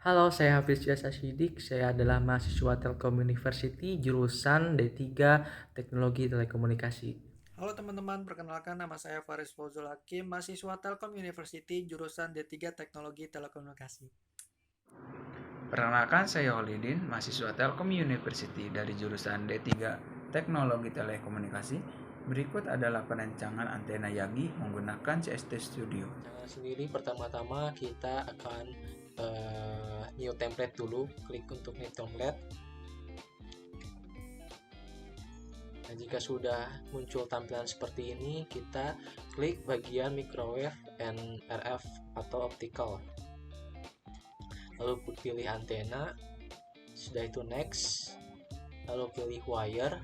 Halo, saya Hafiz Jasa Shidik. Saya adalah mahasiswa Telkom University jurusan D3 Teknologi Telekomunikasi. Halo teman-teman, perkenalkan nama saya Faris Fauzul Hakim, mahasiswa Telkom University, jurusan D3 Teknologi Telekomunikasi. Perkenalkan saya Holidin, mahasiswa Telkom University dari jurusan D3 Teknologi Telekomunikasi. Berikut adalah perancangan antena Yagi menggunakan CST Studio. Nah, sendiri pertama-tama kita akan new template dulu, klik untuk new template. Nah, jika sudah muncul tampilan seperti ini, kita klik bagian microwave and RF atau optical. Lalu pilih antena, sudah itu next. Lalu pilih wire,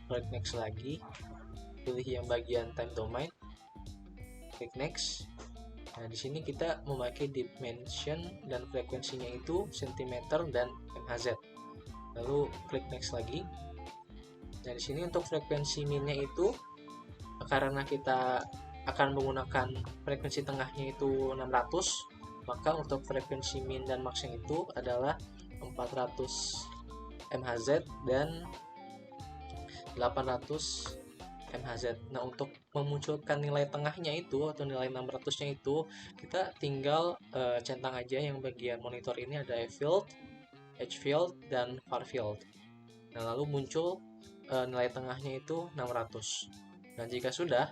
klik next lagi. Pilih yang bagian time domain, klik next. Nah, di sini kita memakai dimension dan frekuensinya itu cm dan MHz. Lalu klik next lagi. Nah, di sini untuk frekuensi minnya itu karena kita akan menggunakan frekuensi tengahnya itu 600, maka untuk frekuensi min dan max-nya itu adalah 400 MHz dan 800 MHz. Nah, untuk memunculkan nilai tengahnya itu atau nilai 600-nya itu, kita tinggal centang aja yang bagian monitor ini ada F field, H field, dan far field. Nah, lalu muncul nilai tengahnya itu 600. Dan jika sudah,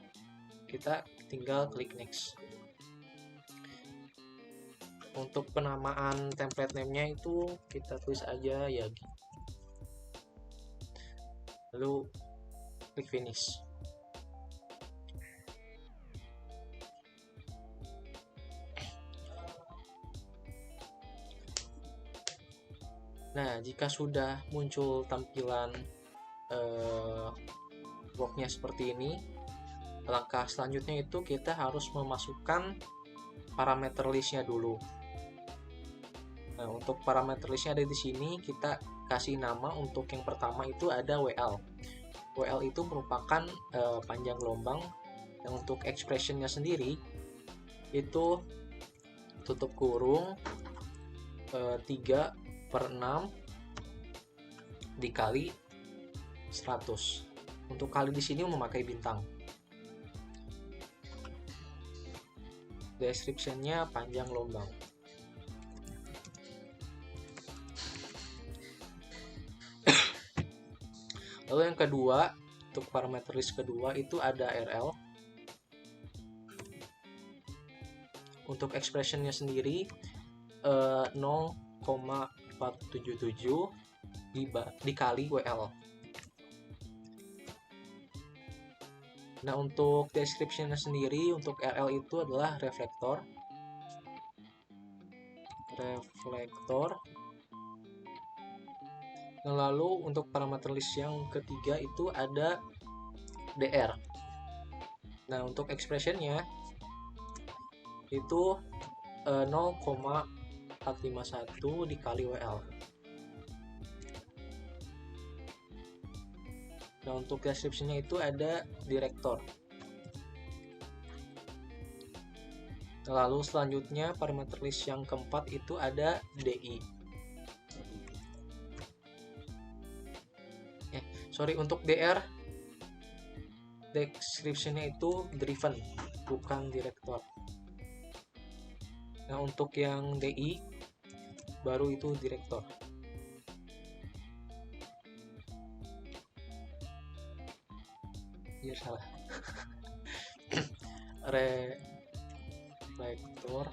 kita tinggal klik next. Untuk penamaan template name-nya itu kita tulis aja Yagi. Lalu klik finish. Nah, jika sudah muncul tampilan boxnya seperti ini, langkah selanjutnya itu kita harus memasukkan parameter listnya dulu. Nah, untuk parameter listnya ada di sini, kita kasih nama. Untuk yang pertama itu ada WL. WL itu merupakan panjang gelombang. Dan untuk expressionnya sendiri itu tutup kurung 3/6 dikali 100. Untuk kali di sini memakai bintang. Description-nya panjang gelombang. Lalu yang kedua, untuk parameter list kedua itu ada RL. Untuk expressionnya sendiri 0,477 dikali WL. Nah, untuk description-nya sendiri untuk RL itu adalah reflektor. Nah, lalu untuk parameter list yang ketiga itu ada DR. Nah, untuk expression-nya itu 0,451 dikali WL. Nah, untuk description-nya itu ada direktor. Lalu selanjutnya parameter list yang keempat itu ada DI. Untuk DR description-nya itu driven, bukan direktor. Nah, untuk yang DI baru itu direktor. Ya salah. Reflektor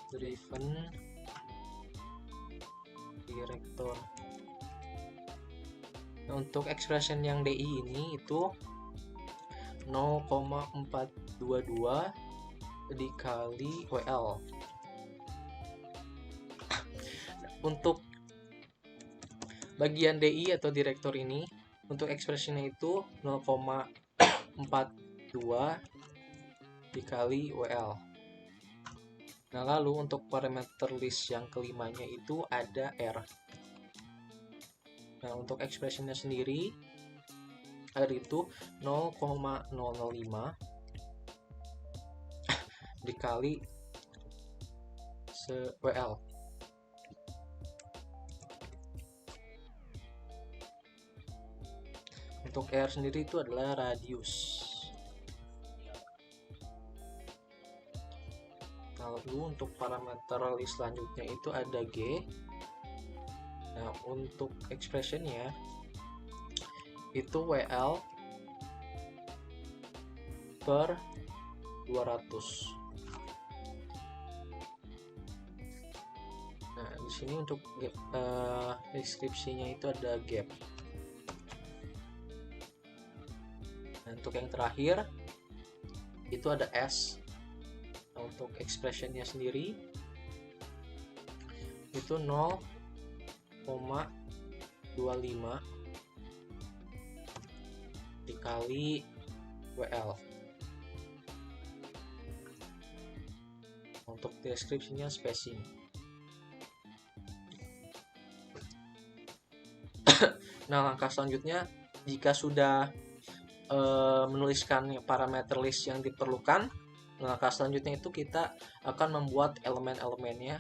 driven direktor. Nah, untuk expression yang DI ini itu 0,422 dikali WL. Untuk bagian DI atau direktor ini, untuk expressionnya itu 0,42 dikali WL. Nah, lalu untuk parameter list yang kelimanya itu ada R. Nah, untuk expressionnya sendiri R itu 0,005 dikali WL. Untuk R sendiri itu adalah radius. Lalu untuk parameter list selanjutnya itu ada G. Nah, untuk expressionnya itu WL per 200. Nah, di sini untuk deskripsinya itu ada gap. Nah, untuk yang terakhir itu ada S. Nah, untuk expressionnya sendiri itu 0,25 dikali WL. Untuk deskripsinya spacing. Nah, langkah selanjutnya jika sudah menuliskan parameter list yang diperlukan, langkah selanjutnya itu kita akan membuat elemen-elemennya.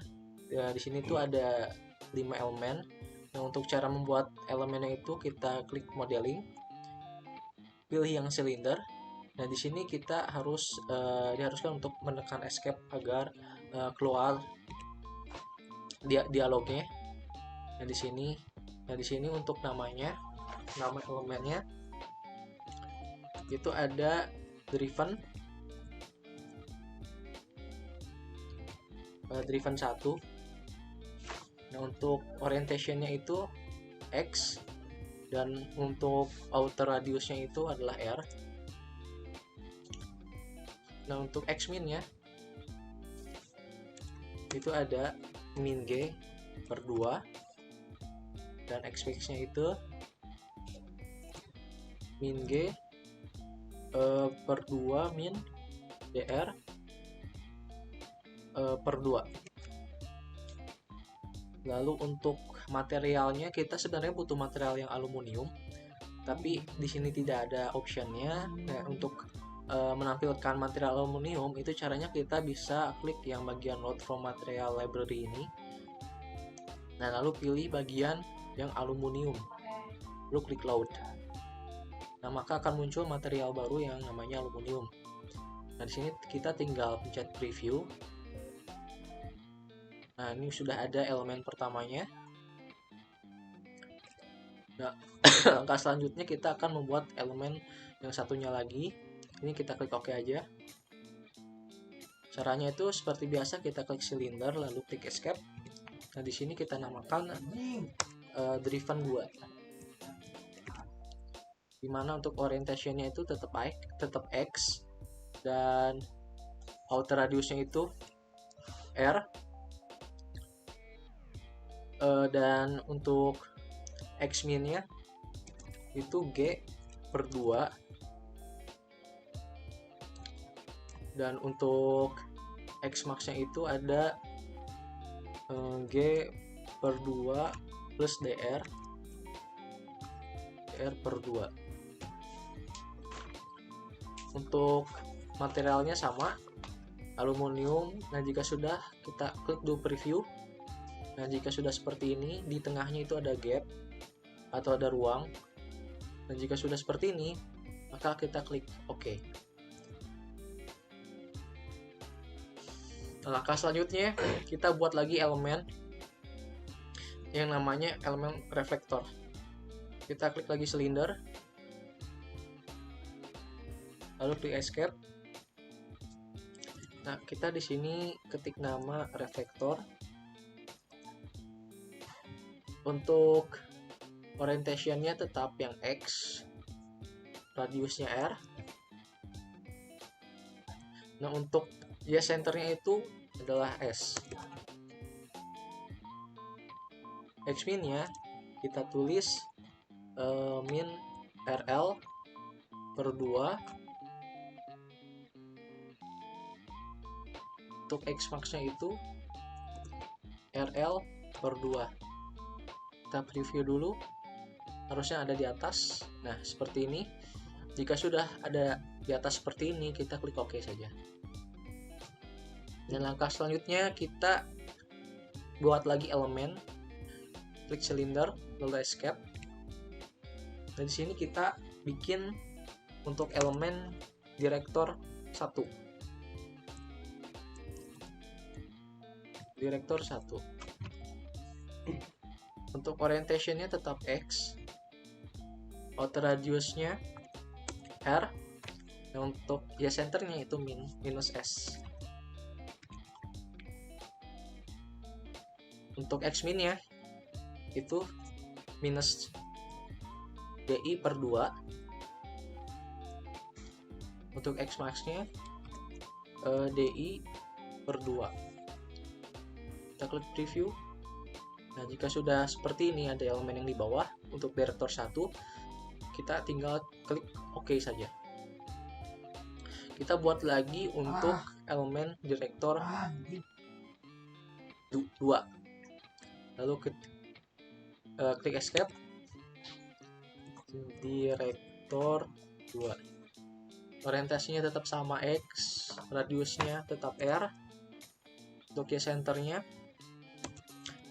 Ya, di sini tuh ada 5 elemen. Nah, untuk cara membuat elemennya itu kita klik modeling, pilih yang silinder. Nah, di sini kita harus diharuskan untuk menekan escape agar keluar dialognya. Nah, di sini untuk nama elemennya itu ada driven 1. Nah, untuk orientationnya itu X, dan untuk outer radiusnya itu adalah R. Nah, untuk X min ya itu ada min G per 2, dan X max nya itu min G per 2 min DR per 2. Lalu untuk materialnya kita sebenarnya butuh material yang aluminium, tapi di sini tidak ada optionnya. Nah, untuk menampilkan material aluminium itu caranya kita bisa klik yang bagian load from material library ini. Nah, lalu pilih bagian yang aluminium, lalu klik load. Nah, maka akan muncul material baru yang namanya aluminium. Nah, di sini kita tinggal pencet preview. Nah, ini sudah ada elemen pertamanya. Nah, langkah selanjutnya kita akan membuat elemen yang satunya lagi. Ini kita klik OK aja. Caranya itu seperti biasa, kita klik silinder lalu klik escape. Nah, di sini kita namakan driven 2. Dimana untuk orientationnya itu tetap X, dan outer radiusnya itu R, dan untuk X min-nya itu G per 2, dan untuk X max-nya itu ada G per 2 plus DR per 2. Untuk materialnya sama, aluminium. Nah, jika sudah, kita klik do preview. Nah, jika sudah seperti ini, di tengahnya itu ada gap atau ada ruang. Dan jika sudah seperti ini, maka kita klik OK. Langkah selanjutnya kita buat lagi elemen yang namanya elemen reflektor. Kita klik lagi silinder, lalu klik escape. Nah, kita di sini ketik nama reflektor. Untuk orientationnya tetap yang X, radiusnya R. Nah, untuk centernya itu adalah S. X min nya kita tulis min RL per 2. Untuk X max nya itu RL per 2. Kita preview dulu, harusnya ada di atas. Nah, seperti ini. Jika sudah ada di atas seperti ini, kita klik OK saja. Dan langkah selanjutnya kita buat lagi elemen, klik silinder, lalu escape. Dan di sini kita bikin untuk elemen direktor 1. Direktor 1. Untuk orientationnya tetap X, outer radiusnya R, dan untuk ya centernya itu minus S. Untuk X minnya itu minus DI per 2. Untuk X maxnya DI per 2. Kita klik preview. Nah, jika sudah seperti ini, ada elemen yang di bawah untuk direktor 1, kita tinggal klik OK saja. Kita buat lagi untuk elemen direktor 2. Lalu klik escape. Direktor 2. Orientasinya tetap sama X, radiusnya tetap R. Untuk y centernya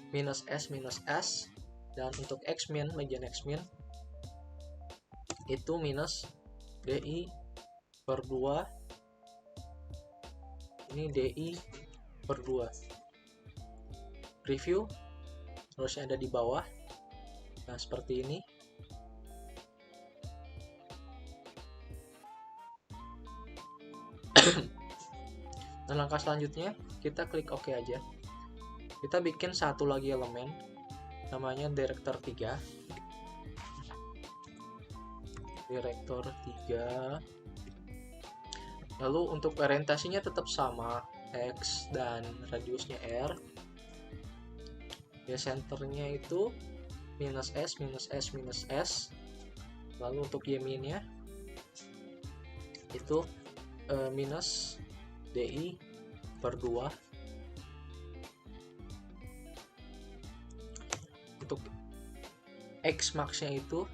minus S, dan untuk X min, bagian X min itu minus DI per 2. Ini DI per 2. Preview harusnya ada di bawah. Nah, seperti ini. Dan langkah selanjutnya kita klik OK aja. Kita bikin satu lagi elemen, namanya direktor 3. Direktor 3. Lalu untuk orientasinya tetap sama X dan radiusnya R. Ya, centernya itu minus S. Lalu untuk Y minnya itu minus DI per 2. Untuk X max-nya itu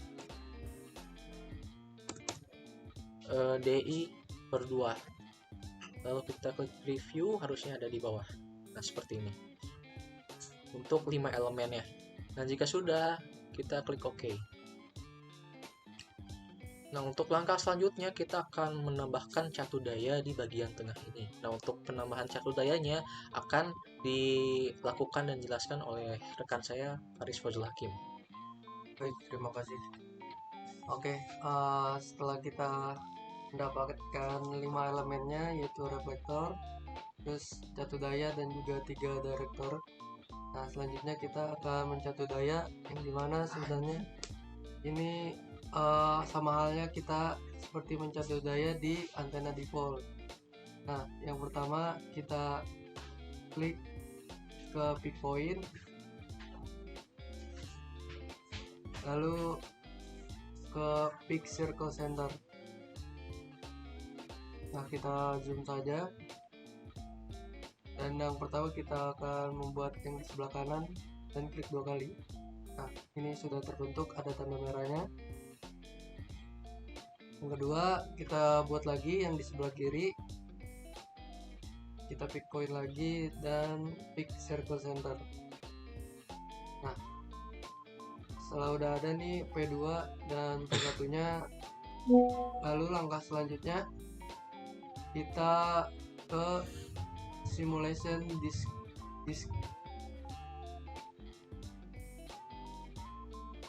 DI per 2. Lalu kita klik preview, harusnya ada di bawah. Nah, seperti ini untuk 5 elemennya. Nah, jika sudah, kita klik OK. Nah, untuk langkah selanjutnya kita akan menambahkan catu daya di bagian tengah ini. Nah, untuk penambahan catu dayanya akan dilakukan dan dijelaskan oleh rekan saya, Faris Fazul Hakim. Baik, terima kasih. Oke, setelah kita mendapatkan 5 elemennya, yaitu reflektor, terus catu daya, dan juga 3 direktor. Nah, selanjutnya kita akan mencatu daya, yang dimana sebenarnya ini sama halnya kita seperti mencatu daya di antena dipol. Nah, yang pertama kita klik ke peak point, lalu ke peak circle center. Nah, kita zoom saja, dan yang pertama kita akan membuat yang di sebelah kanan dan klik 2 kali. Nah, ini sudah terbentuk, ada tanda merahnya. Yang kedua, kita buat lagi yang di sebelah kiri. Kita pick point lagi dan pick circle center. Nah, setelah udah ada nih P2 dan P1 nya, lalu langkah selanjutnya kita ke simulation disk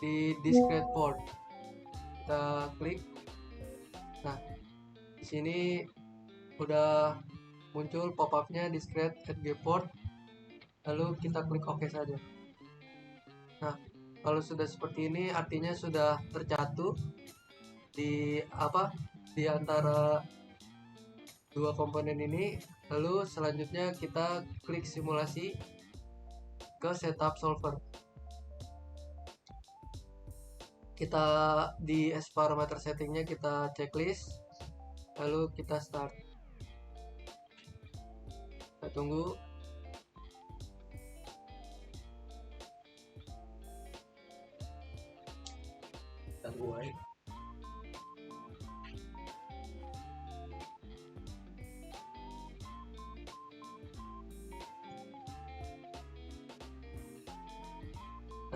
di discrete port. Kita klik. Nah, di sini udah muncul pop-up-nya discrete edge port. Lalu kita klik OK saja. Nah, kalau sudah seperti ini artinya sudah tercatu di antara dua komponen ini. Lalu selanjutnya kita klik simulasi ke setup solver. Kita di S parameter settingnya kita checklist, lalu kita start. Kita tunggu. Tunggu aja.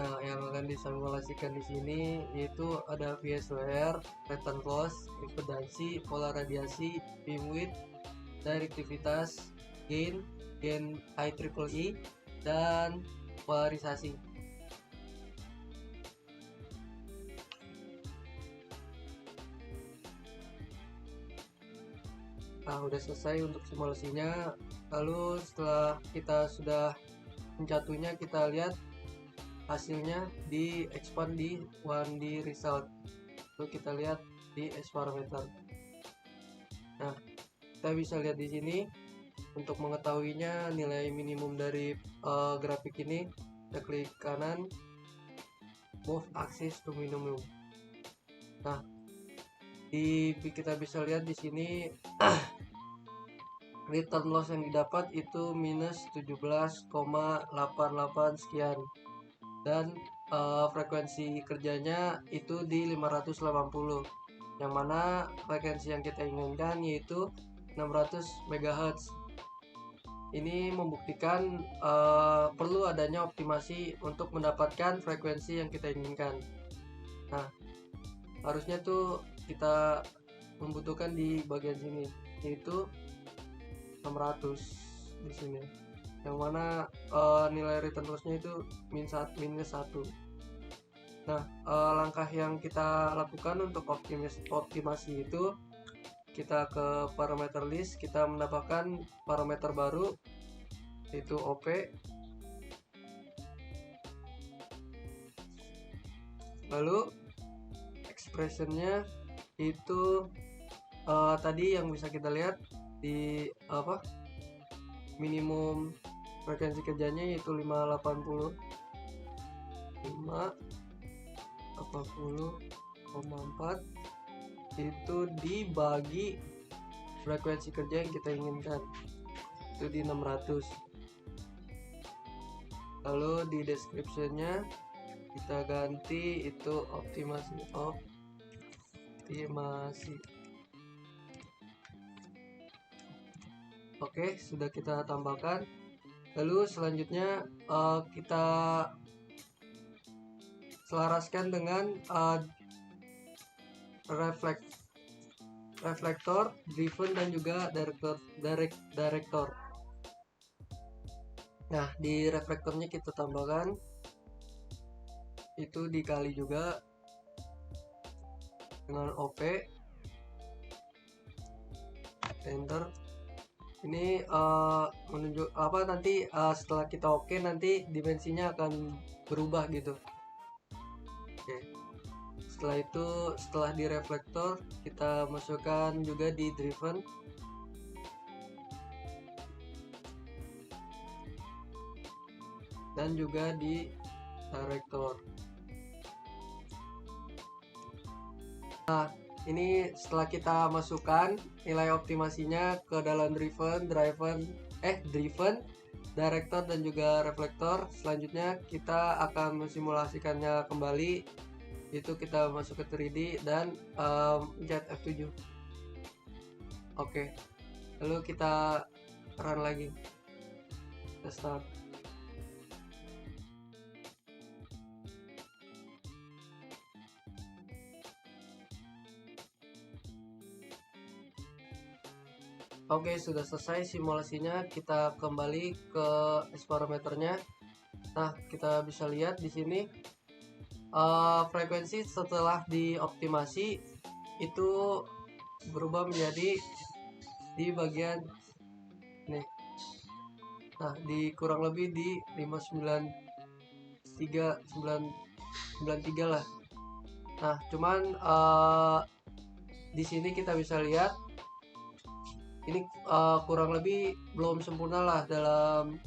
Nah, yang akan disimulasikan di sini yaitu ada VSWR, return loss, impedansi, pola radiasi, beamwidth, directivitas, gain IEEE, dan polarisasi. Nah, udah selesai untuk simulasinya. Lalu setelah kita sudah mencatunya, kita lihat hasilnya di expand di 1D result. Lalu kita lihat di S parameter. Nah, kita bisa lihat di sini untuk mengetahuinya nilai minimum dari grafik ini. Kita klik kanan, move axis to minimum. Nah, kita bisa lihat di sini return loss yang didapat itu minus 17,88 sekian, dan frekuensi kerjanya itu di 580, yang mana frekuensi yang kita inginkan yaitu 600 MHz. Ini membuktikan perlu adanya optimasi untuk mendapatkan frekuensi yang kita inginkan. Nah, harusnya tuh kita membutuhkan di bagian sini yaitu 600 di sini, yang mana nilai return loss-nya itu minus 1. Nah, langkah yang kita lakukan untuk optimasi itu, kita ke parameter list, kita mendapatkan parameter baru yaitu OP. Lalu expressionnya itu tadi yang bisa kita lihat di minimum frekuensi kerjanya yaitu 580,4 itu dibagi frekuensi kerja yang kita inginkan itu di 600. Lalu di descriptionnya kita ganti itu optimasi. Oke, sudah kita tambahkan. Lalu selanjutnya kita selaraskan dengan reflektor, driven, dan juga director. Nah, di reflektornya kita tambahkan itu dikali juga dengan OP, enter. Ini menunjuk nanti setelah kita oke, nanti dimensinya akan berubah gitu. Oke. Setelah itu, setelah di reflektor, kita masukkan juga di driven. Dan juga di director. Nah, ini setelah kita masukkan nilai optimasinya ke dalam driven, director, dan juga reflektor. Selanjutnya kita akan mensimulasikannya kembali. Itu kita masuk ke 3D dan pencet F7. Oke. Lalu kita run lagi. Kita start. Oke, sudah selesai simulasinya. Kita kembali ke S parameternya. Nah, kita bisa lihat di sini frekuensi setelah dioptimasi itu berubah menjadi di bagian nih. Nah, di kurang lebih di 593 lah. Nah, cuman di sini kita bisa lihat ini kurang lebih belum sempurna lah dalam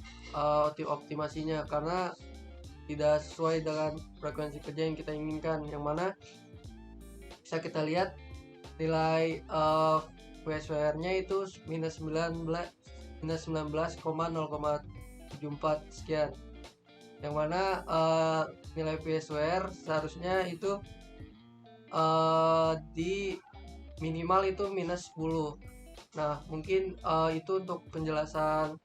optimasinya, karena tidak sesuai dengan frekuensi kerja yang kita inginkan, yang mana bisa kita lihat nilai VSWR-nya itu minus 19,074 sekian, yang mana nilai VSWR seharusnya itu di minimal itu minus 10. Nah, mungkin itu untuk penjelasan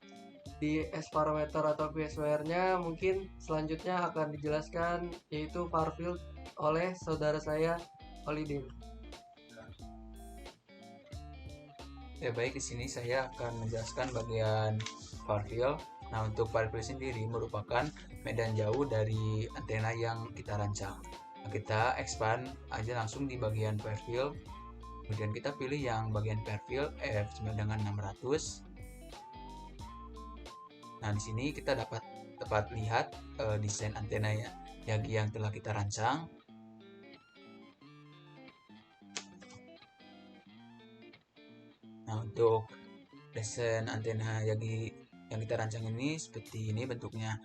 Di S parameter atau behavior-nya mungkin selanjutnya akan dijelaskan yaitu far field oleh saudara saya Holidin. Ya baik, di sini saya akan menjelaskan bagian far field. Nah, untuk far field sendiri merupakan medan jauh dari antena yang kita rancang. Nah, kita expand aja langsung di bagian far field. Kemudian kita pilih yang bagian far field F sama dengan 600. Nah, di sini kita dapat lihat desain antena Yagi yang telah kita rancang. Nah, untuk desain antena Yagi yang kita rancang ini seperti ini bentuknya.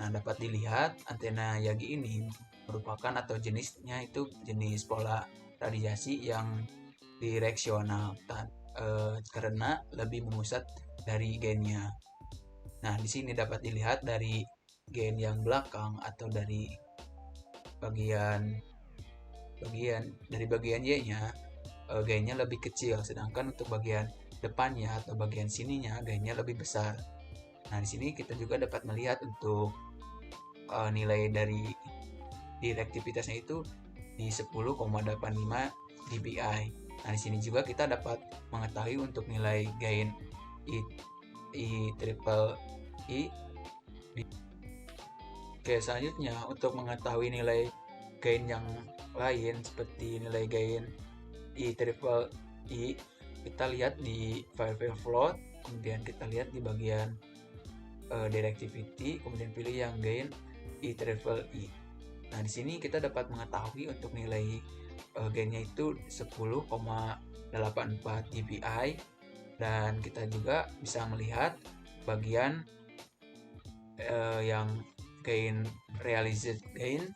Nah, dapat dilihat antena Yagi ini merupakan atau jenisnya itu jenis pola radiasi yang direksional karena lebih memusat dari gainnya. Nah, di sini dapat dilihat dari gain yang belakang atau dari bagian Y-nya gainnya lebih kecil, sedangkan untuk bagian depannya atau bagian sininya gainnya lebih besar. Nah, di sini kita juga dapat melihat untuk nilai dari direktivitasnya itu di 10,85 dBi. Nah, di sini juga kita dapat mengetahui untuk nilai gain triple I. Oke, selanjutnya untuk mengetahui nilai gain yang lain seperti nilai gain triple I, kita lihat di far field float, kemudian kita lihat di bagian directivity, kemudian pilih yang gain triple I. Nah, di sini kita dapat mengetahui untuk nilai gainnya itu 10,84 dBi, dan kita juga bisa melihat bagian yang gain realized gain.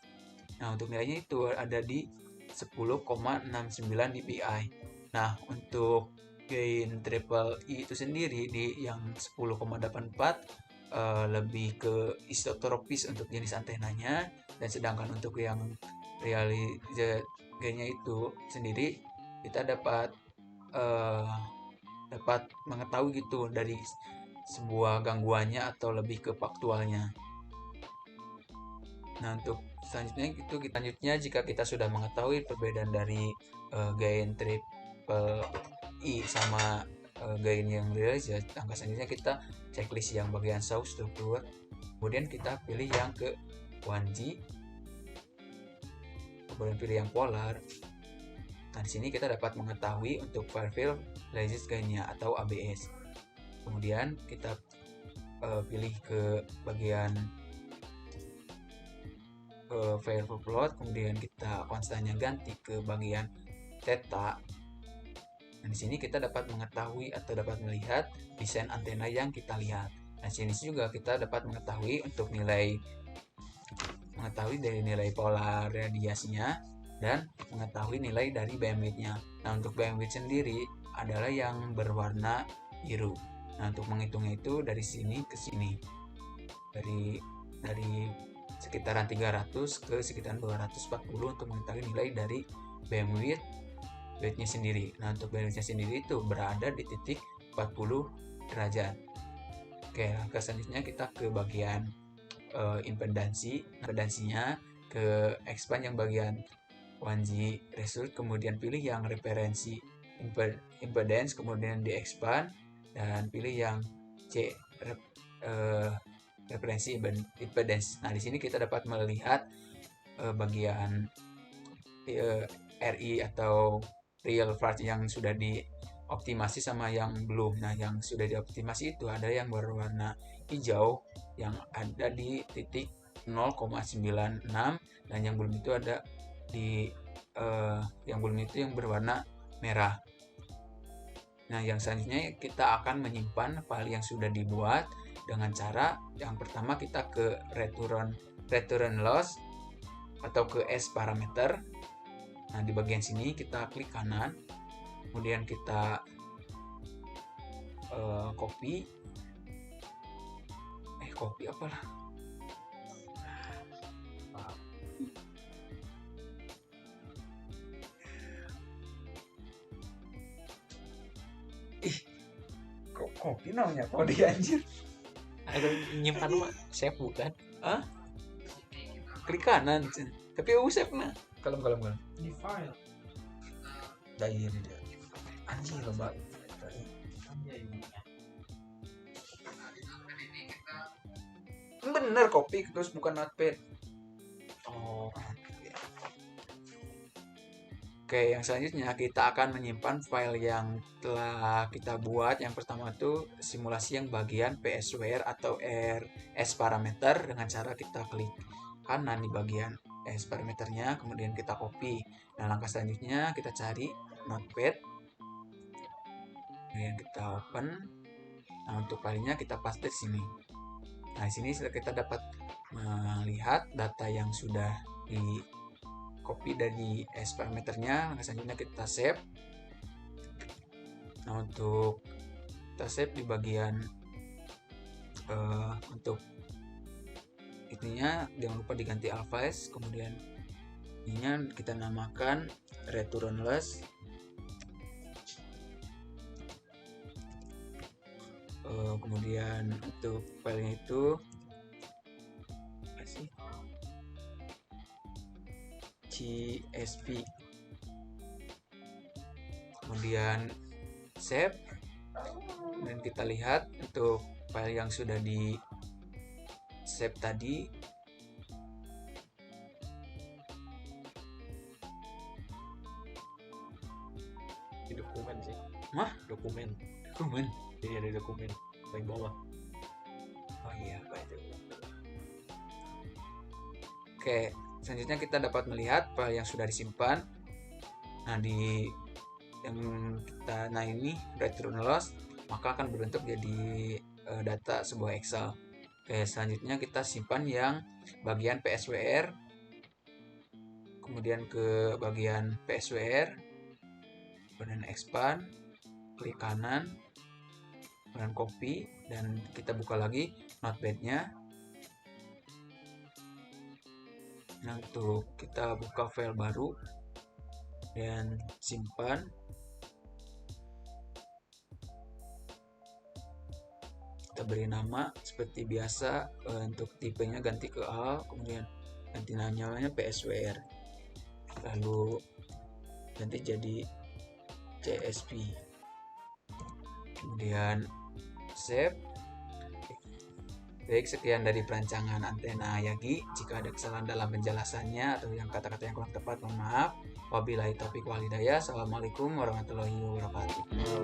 Nah, untuk nilainya itu ada di 10,69 dBi. Nah, untuk gain triple I itu sendiri di yang 10,84 lebih ke isotropis untuk jenis antenanya, dan sedangkan untuk yang realized gainnya itu sendiri kita dapat mengetahui gitu dari sebuah gangguannya atau lebih ke faktualnya. Nah, untuk selanjutnya jika kita sudah mengetahui perbedaan dari gain triple I sama gain yang realized, langkah selanjutnya kita checklist yang bagian source struktur, kemudian kita pilih yang ke 1G, kemudian pilih yang polar. Nah, di sini kita dapat mengetahui untuk far field realized gainnya atau ABS. Kemudian kita pilih ke bagian far field plot, kemudian kita konstannya ganti ke bagian theta. Nah, di sini kita dapat mengetahui atau dapat melihat desain antena yang kita lihat. Nah, sini juga kita dapat mengetahui untuk dari nilai polar radiasinya dan mengetahui nilai dari bandwidth-nya. Nah, untuk bandwidth sendiri adalah yang berwarna biru. Nah, untuk menghitungnya itu dari sini ke sini, dari sekitaran 300 ke sekitaran 240 untuk mengetahui nilai dari bandwidth-nya sendiri. Nah, untuk bandwidth-nya sendiri itu berada di titik 40 derajat. Oke, langkah selanjutnya kita ke bagian impedansinya ke expand yang bagian 1G result, kemudian pilih yang referensi impedance, kemudian di expand dan pilih yang C referensi impedance. Nah, di sini kita dapat melihat bagian RI atau real part yang sudah dioptimasi sama yang belum. Nah, yang sudah dioptimasi itu ada yang berwarna hijau yang ada di titik 0,96, dan yang belum itu ada di yang berwarna merah. Nah, yang selanjutnya kita akan menyimpan file yang sudah dibuat dengan cara yang pertama kita ke return loss atau ke S parameter. Nah, di bagian sini kita klik kanan, kemudian kita copy apalah kok copy namanya kode anjir. Ada nyimpan mah save bukan? Klik kanan tapi save nah kalem Di file. dah iya dia anjing loba bener copy terus bukan notepad. Oh, Oke, yang selanjutnya kita akan menyimpan file yang telah kita buat. Yang pertama itu simulasi yang bagian PSWR atau RS parameter dengan cara kita klik kanan di bagian S parameternya, kemudian kita copy. Nah, langkah selanjutnya kita cari notepad, kemudian kita open. Nah, untuk filenya kita paste di sini. Nah, di sini kita dapat melihat data yang sudah di copy dari S parameternya. Langkah selanjutnya kita save. Nah, untuk kita save di bagian untuk ininya jangan lupa diganti alphabet, kemudian ininya kita namakan returnless. Kemudian untuk filenya itu apa sih? CSV, kemudian save, dan kita lihat untuk file yang sudah di save tadi di dokumen sih. Hah? Dokumen. Jadi ada dokumen paling bawah. Oh iya, apa itu? Oke, selanjutnya kita dapat melihat file yang sudah disimpan. Nah, di yang kita ini return loss, maka akan berbentuk jadi data sebuah Excel. Oke, selanjutnya kita simpan yang bagian PSWR, kemudian ke bagian PSWR, kemudian expand, klik kanan, kemudian copy, dan kita buka lagi notepad-nya. Nah, untuk kita buka file baru dan simpan. Kita beri nama seperti biasa, untuk tipenya ganti ke A, kemudian ganti namanya PSWR, lalu ganti jadi CSV, kemudian save. Baik, sekian dari perancangan antena Yagi. Jika ada kesalahan dalam penjelasannya atau yang kata-kata yang kurang tepat, mohon maaf. Wabillahi taufiq wal hidayah. Assalamualaikum warahmatullahi wabarakatuh.